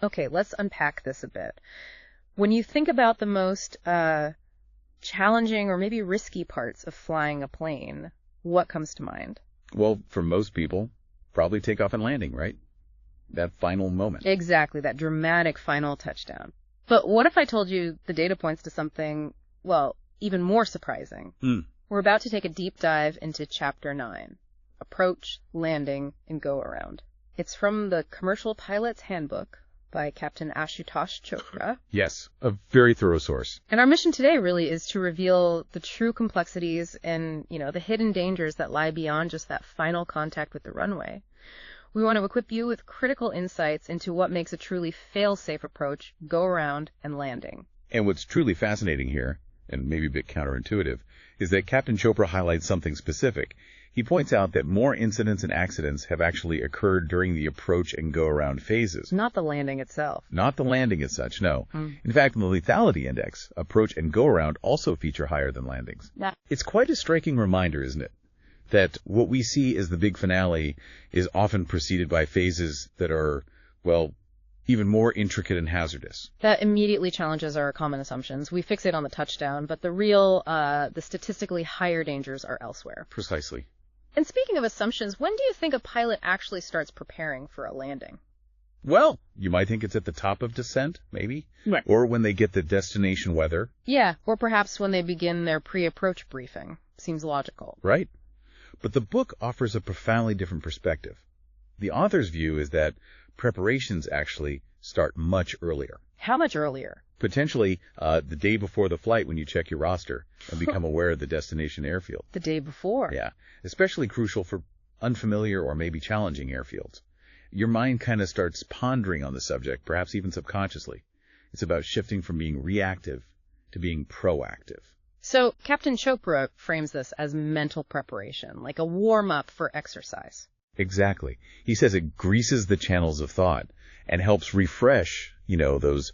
Okay, let's unpack this a bit. When you think about the most challenging or maybe risky parts of flying a plane, what comes to mind? Well, for most people, probably takeoff and landing, right? That final moment. Exactly, that dramatic final touchdown. But what if I told you the data points to something, well, even more surprising? We're about to take a deep dive into Chapter-9, Approach, Landing, and Go Around. It's from the Commercial Pilot's Handbook by Captain Ashutosh Chopra. Yes, a very thorough source. And our mission today really is to reveal the true complexities and, the hidden dangers that lie beyond just that final contact with the runway. We want to equip you with critical insights into what makes a truly fail-safe approach, go around, and landing. And what's truly fascinating here, and maybe a bit counterintuitive, is that Captain Chopra highlights something specific. He points out that more incidents and accidents have actually occurred during the approach and go-around phases. Not the landing itself. Not the landing as such, no. In fact, in the lethality index, approach and go-around also feature higher than landings. Yeah. It's quite a striking reminder, isn't it, that what we see as the big finale is often preceded by phases that are, well, even more intricate and hazardous. That immediately challenges our common assumptions. We fixate on the touchdown, but the statistically higher dangers are elsewhere. Precisely. And speaking of assumptions, when do you think a pilot actually starts preparing for a landing? Well, you might think it's at the top of descent, maybe. Right. Or when they get the destination weather. Yeah, or perhaps when they begin their pre-approach briefing. Seems logical. Right. But the book offers a profoundly different perspective. The author's view is that preparations actually start much earlier. How much earlier? Potentially the day before the flight when you check your roster and become aware of the destination airfield. The day before? Yeah, especially crucial for unfamiliar or maybe challenging airfields. Your mind kind of starts pondering on the subject, perhaps even subconsciously. It's about shifting from being reactive to being proactive. So Captain Chopra frames this as mental preparation, like a warm-up for exercise. Exactly. He says it greases the channels of thought and helps refresh, those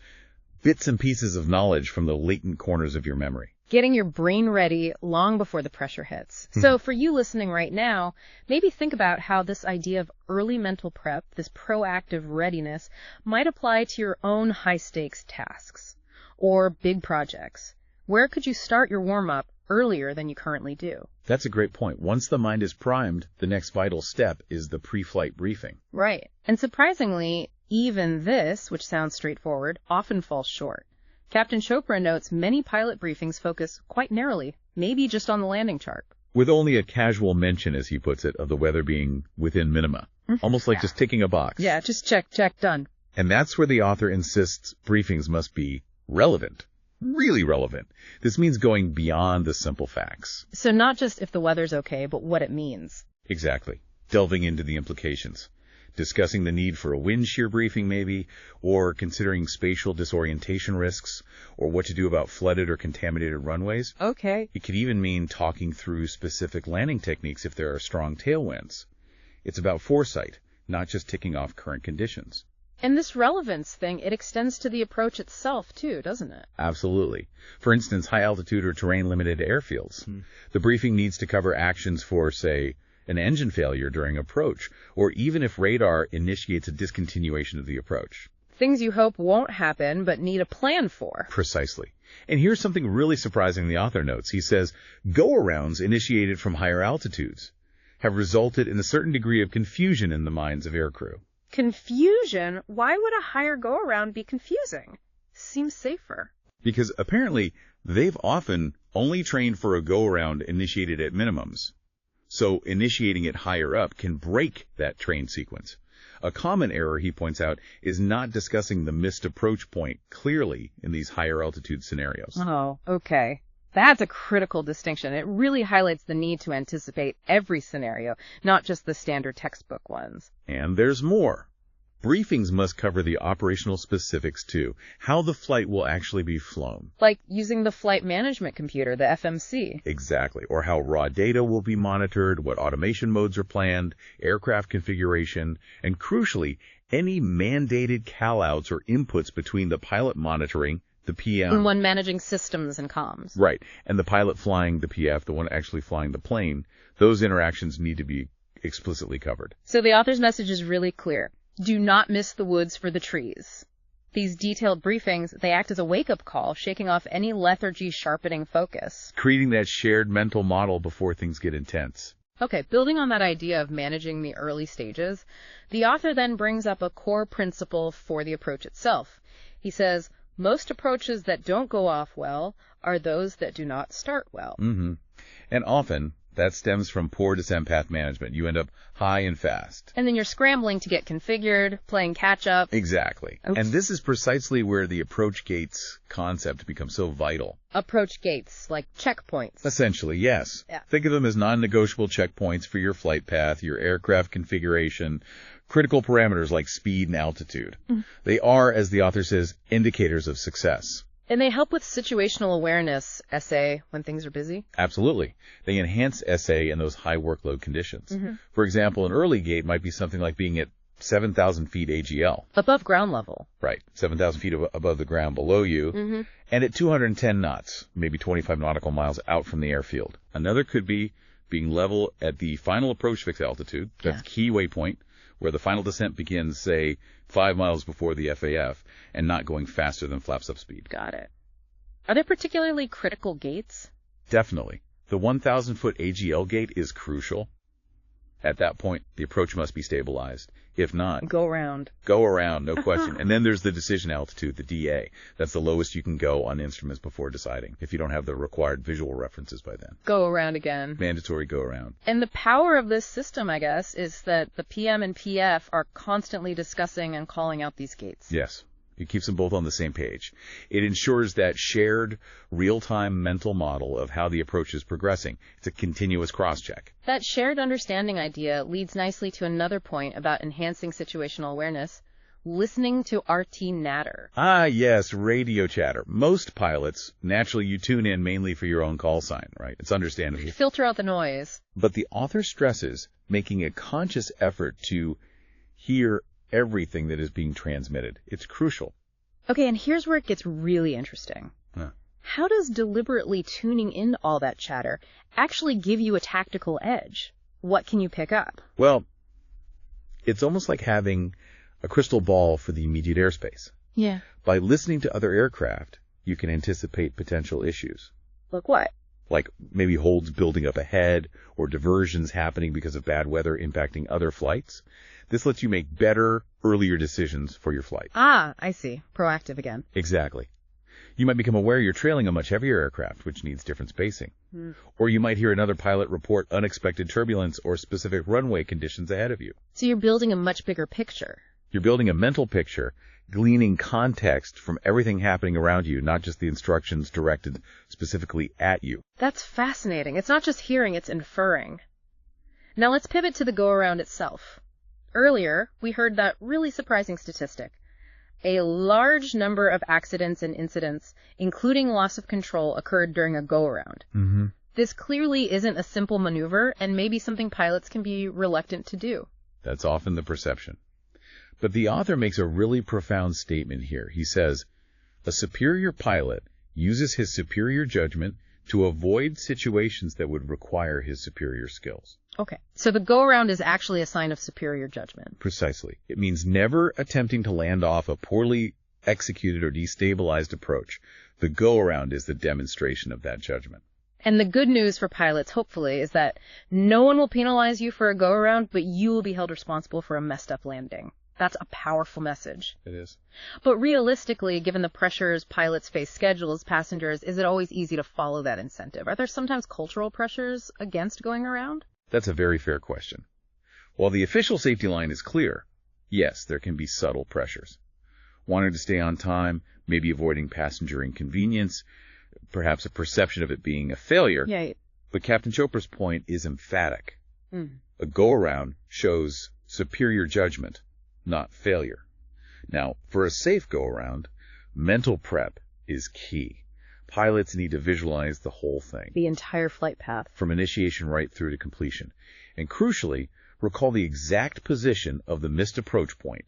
bits and pieces of knowledge from the latent corners of your memory. Getting your brain ready long before the pressure hits. So for you listening right now, maybe think about how this idea of early mental prep, this proactive readiness, might apply to your own high-stakes tasks or big projects. Where could you start your warm-up earlier than you currently do? That's a great point. Once the mind is primed, the next vital step is the pre-flight briefing. Right. And surprisingly, even this, which sounds straightforward, often falls short. Captain Chopra notes many pilot briefings focus quite narrowly, maybe just on the landing chart. With only a casual mention, as he puts it, of the weather being within minima. Almost like just ticking a box. Yeah, just check, done. And that's where the author insists briefings must be relevant. Really relevant. This means going beyond the simple facts. So not just if the weather's okay, but what it means. Exactly. Delving into the implications. Discussing the need for a wind shear briefing maybe, or considering spatial disorientation risks, or what to do about flooded or contaminated runways. Okay. It could even mean talking through specific landing techniques if there are strong tailwinds. It's about foresight, not just ticking off current conditions. And this relevance thing, it extends to the approach itself, too, doesn't it? Absolutely. For instance, high-altitude or terrain-limited airfields. The briefing needs to cover actions for, say, an engine failure during approach, or even if radar initiates a discontinuation of the approach. Things you hope won't happen, but need a plan for. Precisely. And here's something really surprising the author notes. He says, go-arounds initiated from higher altitudes have resulted in a certain degree of confusion in the minds of aircrew. Confusion? Why would a higher go-around be confusing? Seems safer. Because apparently they've often only trained for a go-around initiated at minimums. So initiating it higher up can break that train sequence. A common error, he points out, is not discussing the missed approach point clearly in these higher altitude scenarios. Oh, okay. That's a critical distinction. It really highlights the need to anticipate every scenario, not just the standard textbook ones. And there's more. Briefings must cover the operational specifics too, how the flight will actually be flown. Like using the flight management computer, the FMC. Exactly, or how raw data will be monitored, what automation modes are planned, aircraft configuration, and crucially, any mandated callouts or inputs between the pilot monitoring, the PM. And one managing systems and comms. Right, and the pilot flying the PF, the one actually flying the plane, those interactions need to be explicitly covered. So the author's message is really clear. Do not miss the woods for the trees. These detailed briefings, they act as a wake-up call, shaking off any lethargy, sharpening focus. Creating that shared mental model before things get intense. Okay, building on that idea of managing the early stages, the author then brings up a core principle for the approach itself. He says, most approaches that don't go off well are those that do not start well. And often, that stems from poor descent path management. You end up high and fast. And then you're scrambling to get configured, playing catch-up. Exactly. Oops. And this is precisely where the approach gates concept becomes so vital. Approach gates, like checkpoints. Essentially, yes. Yeah. Think of them as non-negotiable checkpoints for your flight path, your aircraft configuration, critical parameters like speed and altitude. They are, as the author says, indicators of success. And they help with situational awareness, SA, when things are busy? Absolutely. They enhance SA in those high workload conditions. For example, an early gate might be something like being at 7,000 feet AGL. Above ground level. Right. 7,000 feet above the ground below you. And at 210 knots, maybe 25 nautical miles out from the airfield. Another could be being level at the final approach fixed altitude. That's key waypoint, where the final descent begins, say, 5 miles before the FAF, and not going faster than flaps up speed. Got it. Are there particularly critical gates? Definitely. The 1,000-foot AGL gate is crucial. At that point, the approach must be stabilized. If not, Go around, no question. And then there's the decision altitude, the DA. That's the lowest you can go on instruments before deciding, if you don't have the required visual references by then. Go around again. Mandatory go around. And the power of this system, I guess, is that the PM and PF are constantly discussing and calling out these gates. Yes. It keeps them both on the same page. It ensures that shared, real-time mental model of how the approach is progressing. It's a continuous cross-check. That shared understanding idea leads nicely to another point about enhancing situational awareness, listening to RT natter. Ah, yes, radio chatter. Most pilots, naturally you tune in mainly for your own call sign, right? It's understandable. Filter out the noise. But the author stresses making a conscious effort to hear everything that is being transmitted. It's crucial. Okay, and here's where it gets really interesting. How does deliberately tuning in all that chatter actually give you a tactical edge? What can you pick up? Well, it's almost like having a crystal ball for the immediate airspace. Yeah. By listening to other aircraft, you can anticipate potential issues. Like what? Like maybe holds building up ahead or diversions happening because of bad weather impacting other flights. This lets you make better, earlier decisions for your flight. Ah, I see. Proactive again. Exactly. You might become aware you're trailing a much heavier aircraft, which needs different spacing. Or you might hear another pilot report unexpected turbulence or specific runway conditions ahead of you. So you're building a much bigger picture. You're building a mental picture, gleaning context from everything happening around you, not just the instructions directed specifically at you. That's fascinating. It's not just hearing, it's inferring. Now let's pivot to the go-around itself. Earlier, we heard that really surprising statistic. A large number of accidents and incidents, including loss of control, occurred during a go-around. This clearly isn't a simple maneuver and maybe something pilots can be reluctant to do. That's often the perception. But the author makes a really profound statement here. He says, a superior pilot uses his superior judgment to avoid situations that would require his superior skills. Okay, so the go-around is actually a sign of superior judgment. Precisely. It means never attempting to land off a poorly executed or destabilized approach. The go-around is the demonstration of that judgment. And the good news for pilots, hopefully, is that no one will penalize you for a go-around, but you will be held responsible for a messed-up landing. That's a powerful message. It is. But realistically, given the pressures pilots face schedules, passengers, is it always easy to follow that incentive? Are there sometimes cultural pressures against going around? That's a very fair question. While the official safety line is clear, yes, there can be subtle pressures. Wanting to stay on time, maybe avoiding passenger inconvenience, perhaps a perception of it being a failure. Yeah. But Captain Chopra's point is emphatic. A go-around shows superior judgment, not failure. Now, for a safe go-around, mental prep is key. Pilots need to visualize the whole thing. The entire flight path. From initiation right through to completion. And crucially, recall the exact position of the missed approach point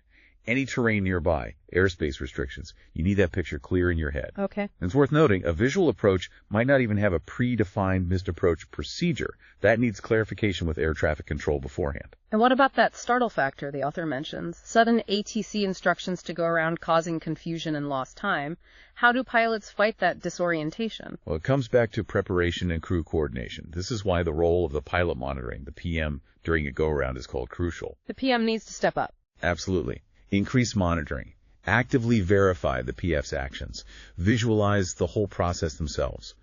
any terrain nearby, airspace restrictions. You need that picture clear in your head. Okay. And it's worth noting, a visual approach might not even have a predefined missed approach procedure. That needs clarification with air traffic control beforehand. And what about that startle factor the author mentions? Sudden ATC instructions to go around causing confusion and lost time. How do pilots fight that disorientation? Well, it comes back to preparation and crew coordination. This is why the role of the pilot monitoring, the PM, during a go-around is called crucial. The PM needs to step up. Absolutely. Increase monitoring. Actively verify the PF's actions. Visualize the whole process themselves.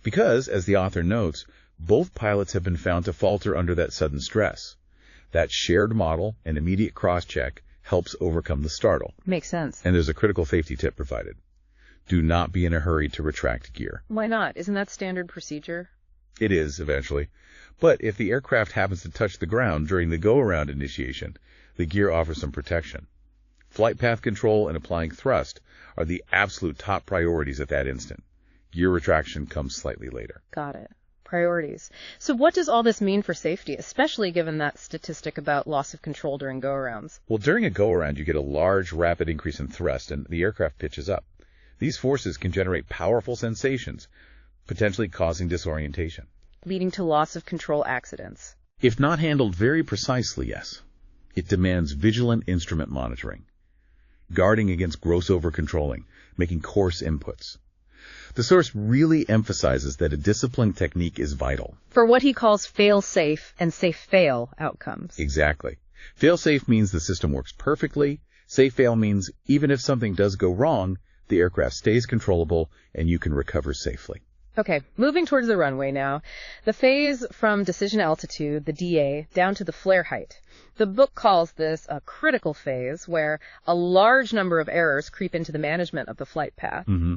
Because, as the author notes, both pilots have been found to falter under that sudden stress. That shared model and immediate cross-check helps overcome the startle. Makes sense. And there's a critical safety tip provided. Do not be in a hurry to retract gear. Why not? Isn't that standard procedure? It is, eventually. But if the aircraft happens to touch the ground during the go-around initiation, the gear offers some protection. Flight path control and applying thrust are the absolute top priorities at that instant. Gear retraction comes slightly later. Got it. Priorities. So what does all this mean for safety, especially given that statistic about loss of control during go-arounds? Well, during a go-around, you get a large, rapid increase in thrust, and the aircraft pitches up. These forces can generate powerful sensations, potentially causing disorientation. Leading to loss of control accidents. If not handled very precisely, yes. It demands vigilant instrument monitoring, guarding against gross over-controlling, making coarse inputs. The source really emphasizes that a disciplined technique is vital. For what he calls fail-safe and safe-fail outcomes. Exactly. Fail-safe means the system works perfectly. Safe-fail means even if something does go wrong, the aircraft stays controllable and you can recover safely. Okay, moving towards the runway now. The phase from decision altitude, the DA, down to the flare height. The book calls this a critical phase where a large number of errors creep into the management of the flight path. Mm-hmm.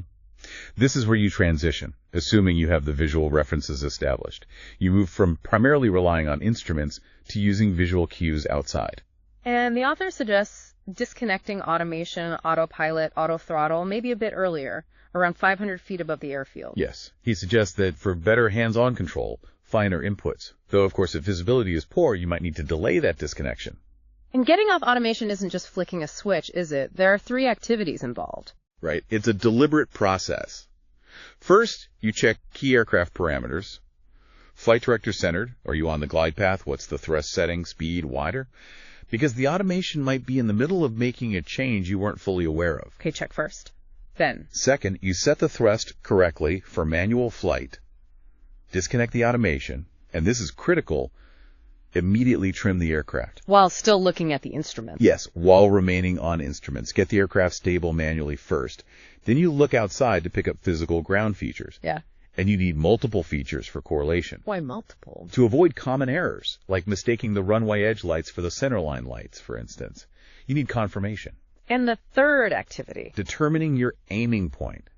This is where you transition, assuming you have the visual references established. You move from primarily relying on instruments to using visual cues outside. And the author suggests disconnecting automation, autopilot, autothrottle, maybe a bit earlier, around 500 feet above the airfield. Yes. He suggests that for better hands-on control, finer inputs. Though, of course, if visibility is poor, you might need to delay that disconnection. And getting off automation isn't just flicking a switch, is it? There are 3 activities involved. Right. It's a deliberate process. First, you check key aircraft parameters. Flight director centered. Are you on the glide path? What's the thrust setting? Speed? Wider? Because the automation might be in the middle of making a change you weren't fully aware of. Okay, check first. Then. Second, you set the thrust correctly for manual flight. Disconnect the automation. And this is critical. Immediately trim the aircraft. While still looking at the instruments. Yes, while remaining on instruments. Get the aircraft stable manually first. Then you look outside to pick up physical ground features. Yeah. And you need multiple features for correlation. Why multiple? To avoid common errors, like mistaking the runway edge lights for the centerline lights, for instance. You need confirmation. And the third activity? Determining your aiming point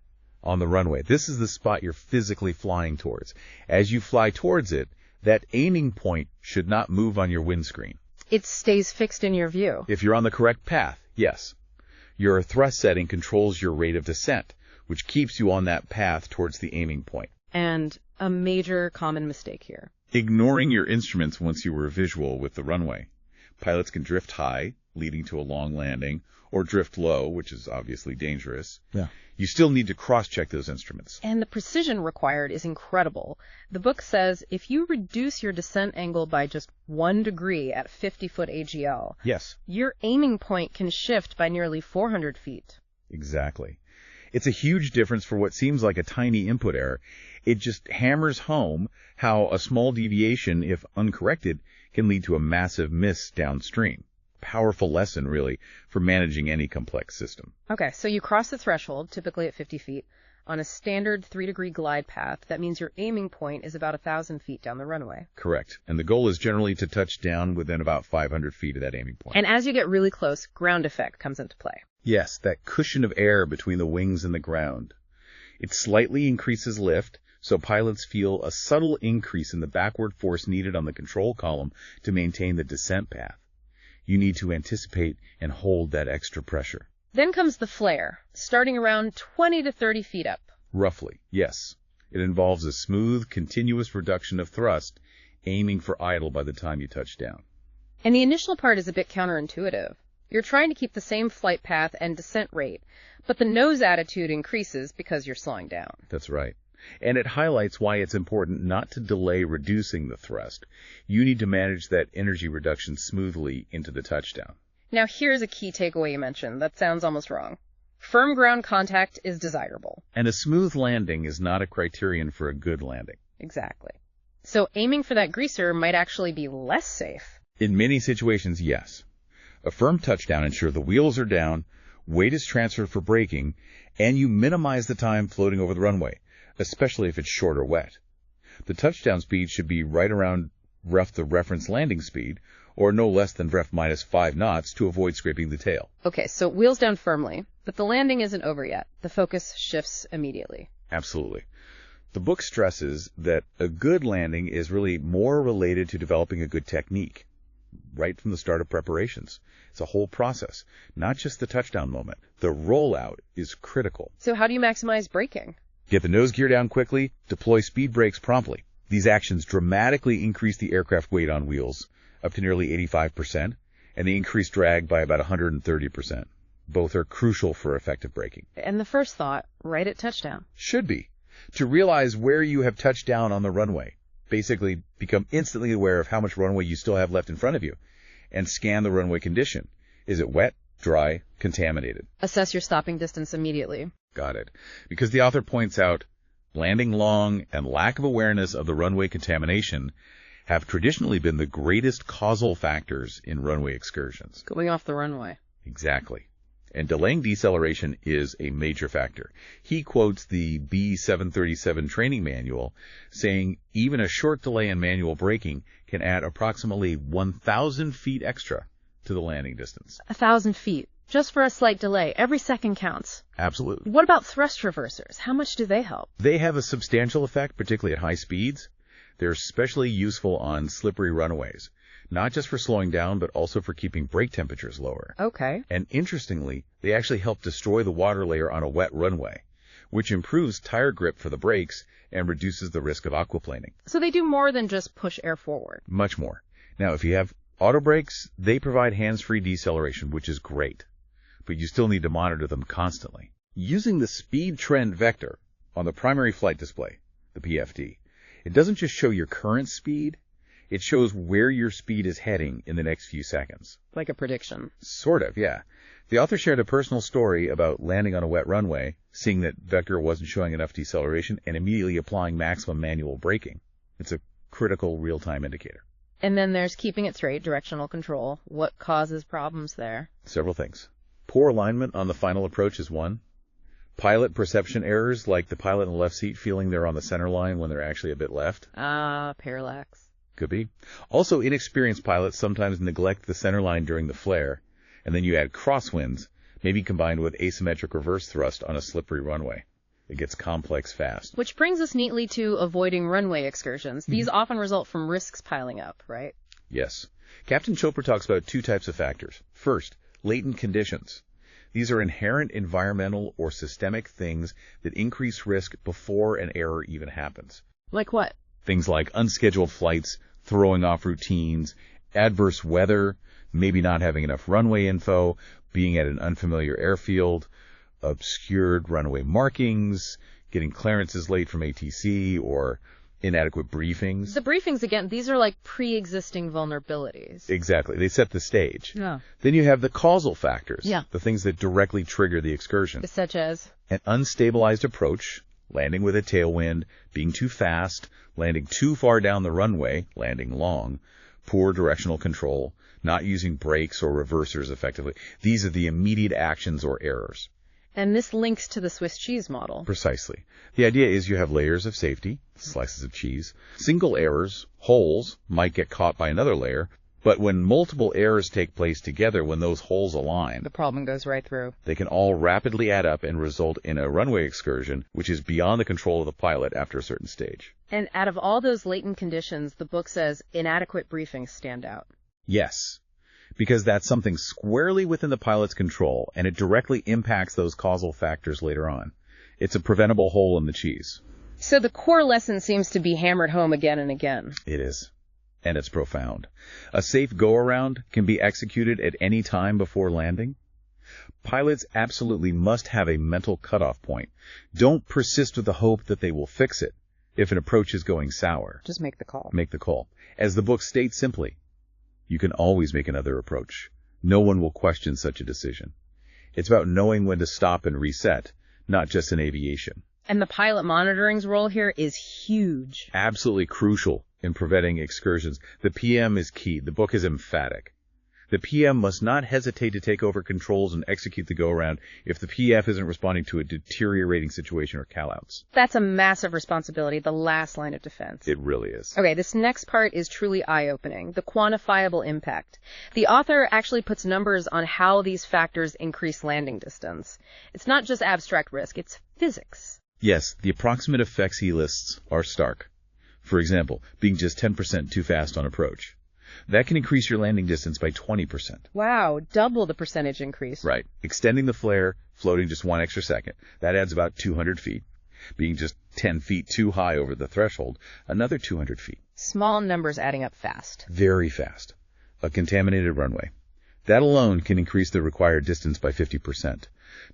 on the runway. This is the spot you're physically flying towards. As you fly towards it, that aiming point should not move on your windscreen. It stays fixed in your view. If you're on the correct path, yes. Your thrust setting controls your rate of descent, which keeps you on that path towards the aiming point. And a major common mistake here. Ignoring your instruments once you were visual with the runway. Pilots can drift high, leading to a long landing, or drift low, which is obviously dangerous. Yeah. You still need to cross-check those instruments. And the precision required is incredible. The book says if you reduce your descent angle by just 1 degree at 50-foot AGL, yes, your aiming point can shift by nearly 400 feet. Exactly. It's a huge difference for what seems like a tiny input error. It just hammers home how a small deviation, if uncorrected, can lead to a massive miss downstream. Powerful lesson, really, for managing any complex system. Okay, so you cross the threshold, typically at 50 feet, on a standard 3-degree glide path. That means your aiming point is about 1,000 feet down the runway. Correct. And the goal is generally to touch down within about 500 feet of that aiming point. And as you get really close, ground effect comes into play. Yes, that cushion of air between the wings and the ground. It slightly increases lift, so pilots feel a subtle increase in the backward force needed on the control column to maintain the descent path. You need to anticipate and hold that extra pressure. Then comes the flare, starting around 20 to 30 feet up. Roughly, yes. It involves a smooth, continuous reduction of thrust, aiming for idle by the time you touch down. And the initial part is a bit counterintuitive. You're trying to keep the same flight path and descent rate, but the nose attitude increases because you're slowing down. That's right. And it highlights why it's important not to delay reducing the thrust. You need to manage that energy reduction smoothly into the touchdown. Now here's a key takeaway you mentioned that sounds almost wrong. Firm ground contact is desirable. And a smooth landing is not a criterion for a good landing. Exactly. So aiming for that greaser might actually be less safe. In many situations, yes. A firm touchdown ensures the wheels are down, weight is transferred for braking, and you minimize the time floating over the runway, especially if it's short or wet. The touchdown speed should be right around the reference landing speed, or no less than ref minus 5 knots to avoid scraping the tail. Okay, so wheels down firmly, but the landing isn't over yet. The focus shifts immediately. Absolutely. The book stresses that a good landing is really more related to developing a good technique, right from the start of preparations. It's a whole process, not just the touchdown moment. The rollout is critical. So how do you maximize braking? Get the nose gear down quickly, deploy speed brakes promptly. These actions dramatically increase the aircraft weight on wheels, up to nearly 85%, and they increase drag by about 130%. Both are crucial for effective braking. And the first thought, right at touchdown. Should be. To realize where you have touched down on the runway. Basically, become instantly aware of how much runway you still have left in front of you, and scan the runway condition. Is it wet, dry, contaminated? Assess your stopping distance immediately. Got it. Because the author points out, landing long and lack of awareness of the runway contamination have traditionally been the greatest causal factors in runway excursions. Going off the runway. Exactly. And delaying deceleration is a major factor. He quotes the B737 training manual, saying even a short delay in manual braking can add approximately 1,000 feet extra to the landing distance. 1,000 feet. Just for a slight delay. Every second counts. Absolutely. What about thrust reversers? How much do they help? They have a substantial effect, particularly at high speeds. They're especially useful on slippery runways, not just for slowing down, but also for keeping brake temperatures lower. Okay. And interestingly, they actually help destroy the water layer on a wet runway, which improves tire grip for the brakes and reduces the risk of aquaplaning. So they do more than just push air forward. Much more. Now, if you have auto brakes, they provide hands-free deceleration, which is great, but you still need to monitor them constantly. Using the speed trend vector on the primary flight display, the PFD, it doesn't just show your current speed, it shows where your speed is heading in the next few seconds. Like a prediction. Sort of, yeah. The author shared a personal story about landing on a wet runway, seeing that vector wasn't showing enough deceleration, and immediately applying maximum manual braking. It's a critical real-time indicator. And then there's keeping it straight, directional control. What causes problems there? Several things. Poor alignment on the final approach is one. Pilot perception errors, like the pilot in the left seat feeling they're on the center line when they're actually a bit left. Parallax. Could be. Also, inexperienced pilots sometimes neglect the center line during the flare, and then you add crosswinds, maybe combined with asymmetric reverse thrust on a slippery runway. It gets complex fast. Which brings us neatly to avoiding runway excursions. These often result from risks piling up, right? Yes. Captain Chopra talks about two types of factors. First, latent conditions. These are inherent environmental or systemic things that increase risk before an error even happens. Like what? Things like unscheduled flights, throwing off routines, adverse weather, maybe not having enough runway info, being at an unfamiliar airfield, obscured runway markings, getting clearances late from ATC, or inadequate briefings. The briefings, again, these are like pre-existing vulnerabilities. Exactly. They set the stage. Yeah. Then you have the causal factors, Yeah. the things that directly trigger the excursion. Such as? An unstabilized approach, landing with a tailwind, being too fast, landing too far down the runway, landing long, poor directional control, not using brakes or reversers effectively. These are the immediate actions or errors. And this links to the Swiss cheese model. Precisely. The idea is you have layers of safety, slices of cheese. Single errors, holes, might get caught by another layer, but when multiple errors take place together, when those holes align, The problem goes right through. they can all rapidly add up and result in a runway excursion, which is beyond the control of the pilot after a certain stage. And out of all those latent conditions, the book says inadequate briefings stand out. Yes, because that's something squarely within the pilot's control, and it directly impacts those causal factors later on. It's a preventable hole in the cheese. So the core lesson seems to be hammered home again and again. It is. and it's profound. A safe go-around can be executed at any time before landing. Pilots absolutely must have a mental cutoff point. Don't persist with the hope that they will fix it if an approach is going sour. Just make the call. Make the call. As the book states simply, you can always make another approach. No one will question such a decision. It's about knowing when to stop and reset, not just in aviation. And the pilot monitoring's role here is huge. Absolutely crucial in preventing excursions. The PM is key. The book is emphatic. The PM must not hesitate to take over controls and execute the go-around if the PF isn't responding to a deteriorating situation or callouts. That's a massive responsibility, the last line of defense. It really is. Okay, this next part is truly eye-opening, the quantifiable impact. The author actually puts numbers on how these factors increase landing distance. It's not just abstract risk, it's physics. Yes, the approximate effects he lists are stark. For example, being just 10% too fast on approach. That can increase your landing distance by 20%. Wow, double the percentage increase. Right. Extending the flare, floating just 1 extra second. That adds about 200 feet. Being just 10 feet too high over the threshold, another 200 feet. Small numbers adding up fast. Very fast. A contaminated runway. That alone can increase the required distance by 50%.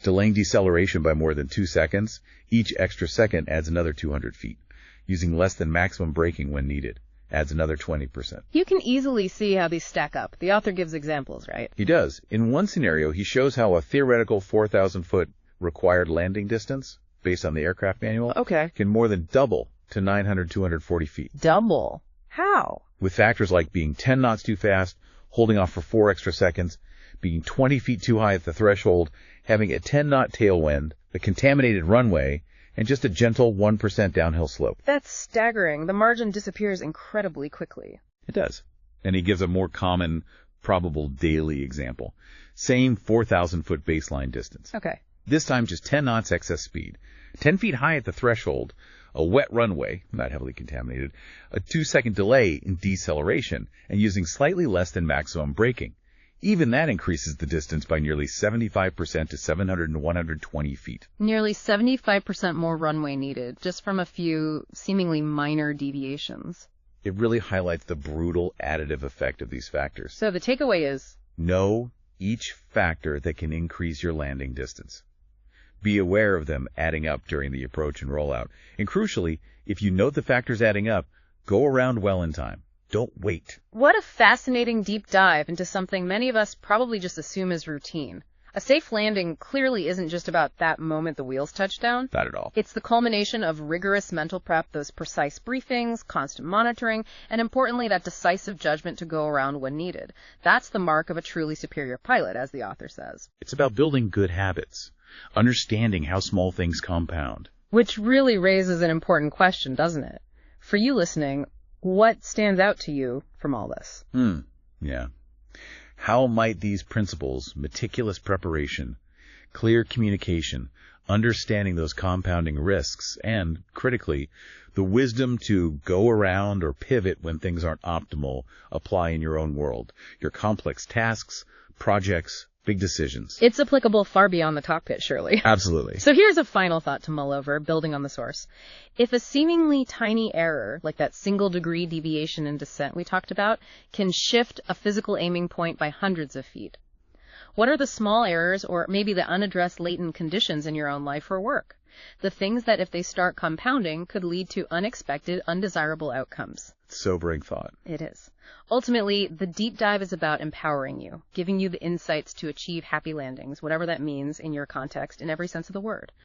Delaying deceleration by more than 2 seconds, each extra second adds another 200 feet. Using less than maximum braking when needed adds another 20%. You can easily see how these stack up. The author gives examples, right? He does. In one scenario, he shows how a theoretical 4,000-foot required landing distance, based on the aircraft manual, can more than double to 240 feet. Double? How? With factors like being 10 knots too fast, holding off for 4 extra seconds, being 20 feet too high at the threshold, having a 10-knot tailwind, a contaminated runway, and just a gentle 1% downhill slope. That's staggering. The margin disappears incredibly quickly. It does. And he gives a more common, probable daily example. Same 4,000-foot baseline distance. Okay. This time just 10 knots excess speed. 10 feet high at the threshold, a wet runway, not heavily contaminated, a 2-second delay in deceleration, and using slightly less than maximum braking. Even that increases the distance by nearly 75% to 700 and 120 feet. Nearly 75% more runway needed, just from a few seemingly minor deviations. It really highlights the brutal additive effect of these factors. So the takeaway is, know each factor that can increase your landing distance. Be aware of them adding up during the approach and rollout. And crucially, if you note the factors adding up, go around well in time. Don't wait. What a fascinating deep dive into something many of us probably just assume is routine. A safe landing clearly isn't just about that moment the wheels touch down. Not at all. It's the culmination of rigorous mental prep, those precise briefings, constant monitoring, and importantly, that decisive judgment to go around when needed. That's the mark of a truly superior pilot, as the author says. It's about building good habits, understanding how small things compound. Which really raises an important question, doesn't it? For you listening, what stands out to you from all this? Yeah. How might these principles, meticulous preparation, clear communication, understanding those compounding risks, and, critically, the wisdom to go around or pivot when things aren't optimal, apply in your own world, your complex tasks, projects, big decisions? It's applicable far beyond the cockpit, surely. Absolutely. So here's a final thought to mull over, building on the source. If a seemingly tiny error, like that single-degree deviation in descent we talked about, can shift a physical aiming point by hundreds of feet, what are the small errors or maybe the unaddressed latent conditions in your own life or work? The things that, if they start compounding, could lead to unexpected, undesirable outcomes. Sobering thought. It is. Ultimately, the deep dive is about empowering you, giving you the insights to achieve happy landings, whatever that means in your context, in every sense of the word.